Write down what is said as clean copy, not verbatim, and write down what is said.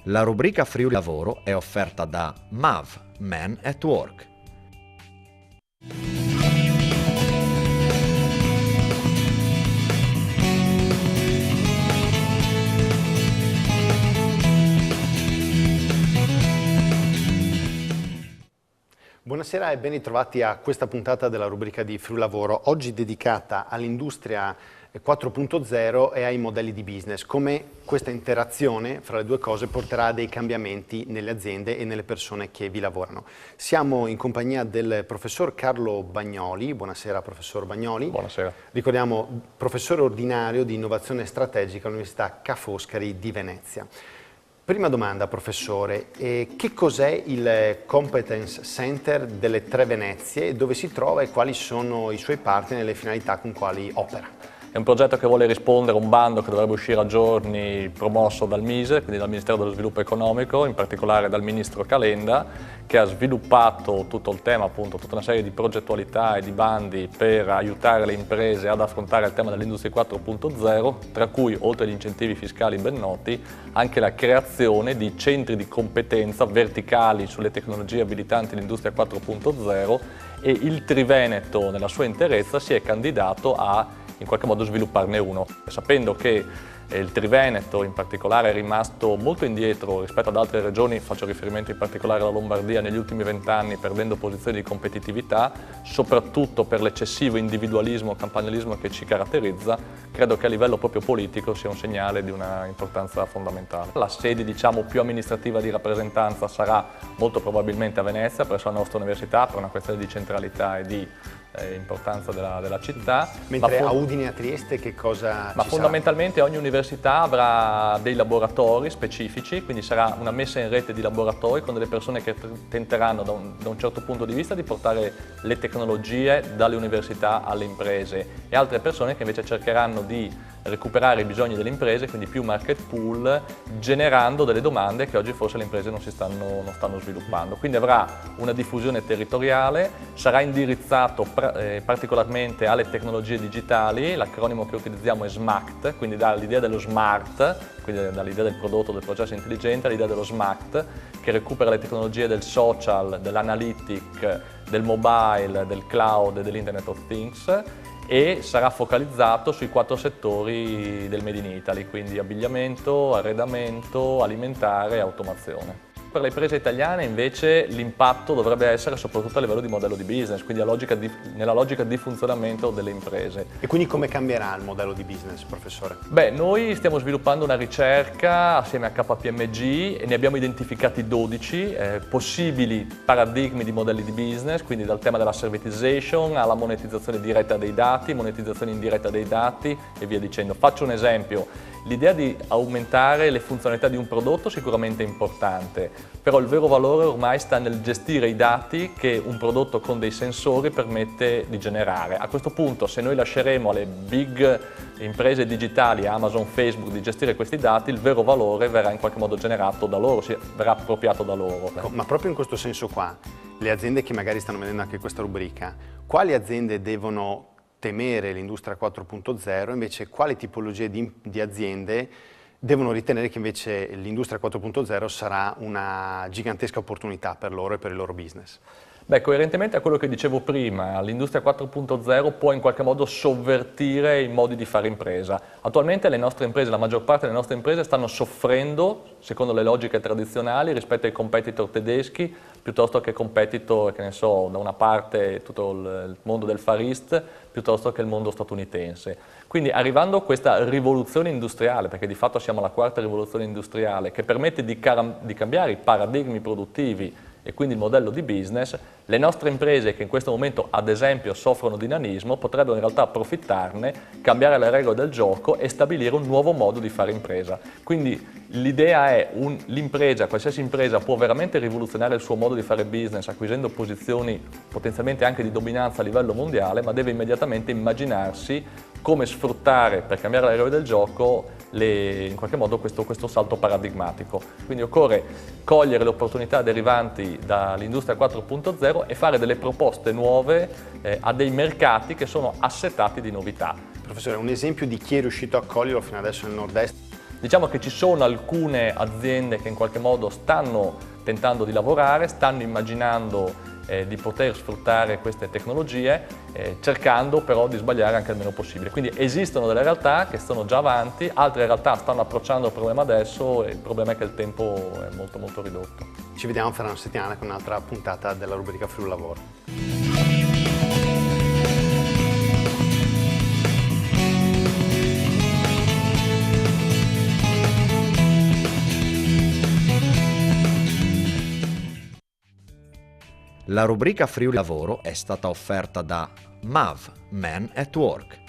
La rubrica Friuli Lavoro è offerta da MAV, Men at Work. Buonasera e ben ritrovati a questa puntata della rubrica di Friuli Lavoro, oggi dedicata all'industria 4.0 e ai modelli di business, come questa interazione fra le due cose porterà a dei cambiamenti nelle aziende e nelle persone che vi lavorano. Siamo in compagnia del professor Carlo Bagnoli. Buonasera professor Bagnoli. Buonasera. Ricordiamo professore ordinario di innovazione strategica all'Università Ca' Foscari di Venezia. Prima domanda professore, che cos'è il Competence Center delle Tre Venezie, dove si trova e quali sono i suoi partner e le finalità con quali opera? È un progetto che vuole rispondere a un bando che dovrebbe uscire a giorni promosso dal MISE, quindi dal Ministero dello Sviluppo Economico, in particolare dal Ministro Calenda, che ha sviluppato tutto il tema, appunto, tutta una serie di progettualità e di bandi per aiutare le imprese ad affrontare il tema dell'industria 4.0, tra cui, oltre agli incentivi fiscali ben noti, anche la creazione di centri di competenza verticali sulle tecnologie abilitanti l'industria 4.0, e il Triveneto, nella sua interezza, si è candidato a in qualche modo svilupparne uno, sapendo che il Triveneto in particolare è rimasto molto indietro rispetto ad altre regioni, faccio riferimento in particolare alla Lombardia, negli ultimi 20 anni perdendo posizioni di competitività, soprattutto per l'eccessivo individualismo, campanilismo che ci caratterizza. Credo che a livello proprio politico sia un segnale di una importanza fondamentale. La sede, diciamo, più amministrativa di rappresentanza sarà molto probabilmente a Venezia, presso la nostra università, per una questione di centralità e di importanza della città. Mentre a Udine e a Trieste che cosa ci fondamentalmente ogni università avrà dei laboratori specifici, quindi sarà una messa in rete di laboratori con delle persone che tenteranno da un certo punto di vista di portare le tecnologie dalle università alle imprese, e altre persone che invece cercheranno di recuperare i bisogni delle imprese, quindi più market pool, generando delle domande che oggi forse le imprese non stanno sviluppando. Quindi avrà una diffusione territoriale, sarà indirizzato particolarmente alle tecnologie digitali. L'acronimo che utilizziamo è SMACT, quindi dall'idea dello smart, quindi dall'idea del prodotto, del processo intelligente, all'idea dello SMACT, che recupera le tecnologie del social, dell'analytic, del mobile, del cloud e dell'Internet of Things, e sarà focalizzato sui 4 settori del Made in Italy, quindi abbigliamento, arredamento, alimentare e automazione. Per le imprese italiane invece l'impatto dovrebbe essere soprattutto a livello di modello di business, quindi nella logica di funzionamento delle imprese. E quindi come cambierà il modello di business, professore? Beh, noi stiamo sviluppando una ricerca assieme a KPMG e ne abbiamo identificati 12 possibili paradigmi di modelli di business, quindi dal tema della servitization alla monetizzazione diretta dei dati, monetizzazione indiretta dei dati e via dicendo. Faccio un esempio. L'idea di aumentare le funzionalità di un prodotto sicuramente è importante, però il vero valore ormai sta nel gestire i dati che un prodotto con dei sensori permette di generare. A questo punto, se noi lasceremo alle big imprese digitali, Amazon, Facebook, di gestire questi dati, il vero valore verrà in qualche modo generato da loro, verrà appropriato da loro. Ma proprio in questo senso qua, le aziende che magari stanno vedendo anche questa rubrica, quali aziende devono temere l'industria 4.0, invece quali tipologie di aziende devono ritenere che invece l'industria 4.0 sarà una gigantesca opportunità per loro e per il loro business? Beh, coerentemente a quello che dicevo prima, l'industria 4.0 può in qualche modo sovvertire i modi di fare impresa. Attualmente le nostre imprese, la maggior parte delle nostre imprese stanno soffrendo, secondo le logiche tradizionali, rispetto ai competitor tedeschi, piuttosto che competitor, che ne so, da una parte tutto il mondo del Far East, piuttosto che il mondo statunitense. Quindi arrivando a questa rivoluzione industriale, perché di fatto siamo alla 4ª rivoluzione industriale, che permette di cambiare i paradigmi produttivi e quindi il modello di business, le nostre imprese che in questo momento ad esempio soffrono di nanismo potrebbero in realtà approfittarne, cambiare le regole del gioco e stabilire un nuovo modo di fare impresa. Quindi l'idea è l'impresa, qualsiasi impresa può veramente rivoluzionare il suo modo di fare business acquisendo posizioni potenzialmente anche di dominanza a livello mondiale, ma deve immediatamente immaginarsi come sfruttare per cambiare le regole del gioco in qualche modo questo salto paradigmatico. Quindi occorre cogliere le opportunità derivanti dall'industria 4.0 e fare delle proposte nuove a dei mercati che sono assetati di novità. Professore, un esempio di chi è riuscito a coglierlo fino adesso nel nord-est? Diciamo che ci sono alcune aziende che in qualche modo stanno tentando di lavorare, stanno immaginando di poter sfruttare queste tecnologie, cercando però di sbagliare anche il meno possibile. Quindi esistono delle realtà che sono già avanti, altre realtà stanno approcciando il problema adesso e il problema è che il tempo è molto molto ridotto. Ci vediamo fra una settimana con un'altra puntata della rubrica Friuli Lavoro. La rubrica Friuli Lavoro è stata offerta da MAV, Men at Work.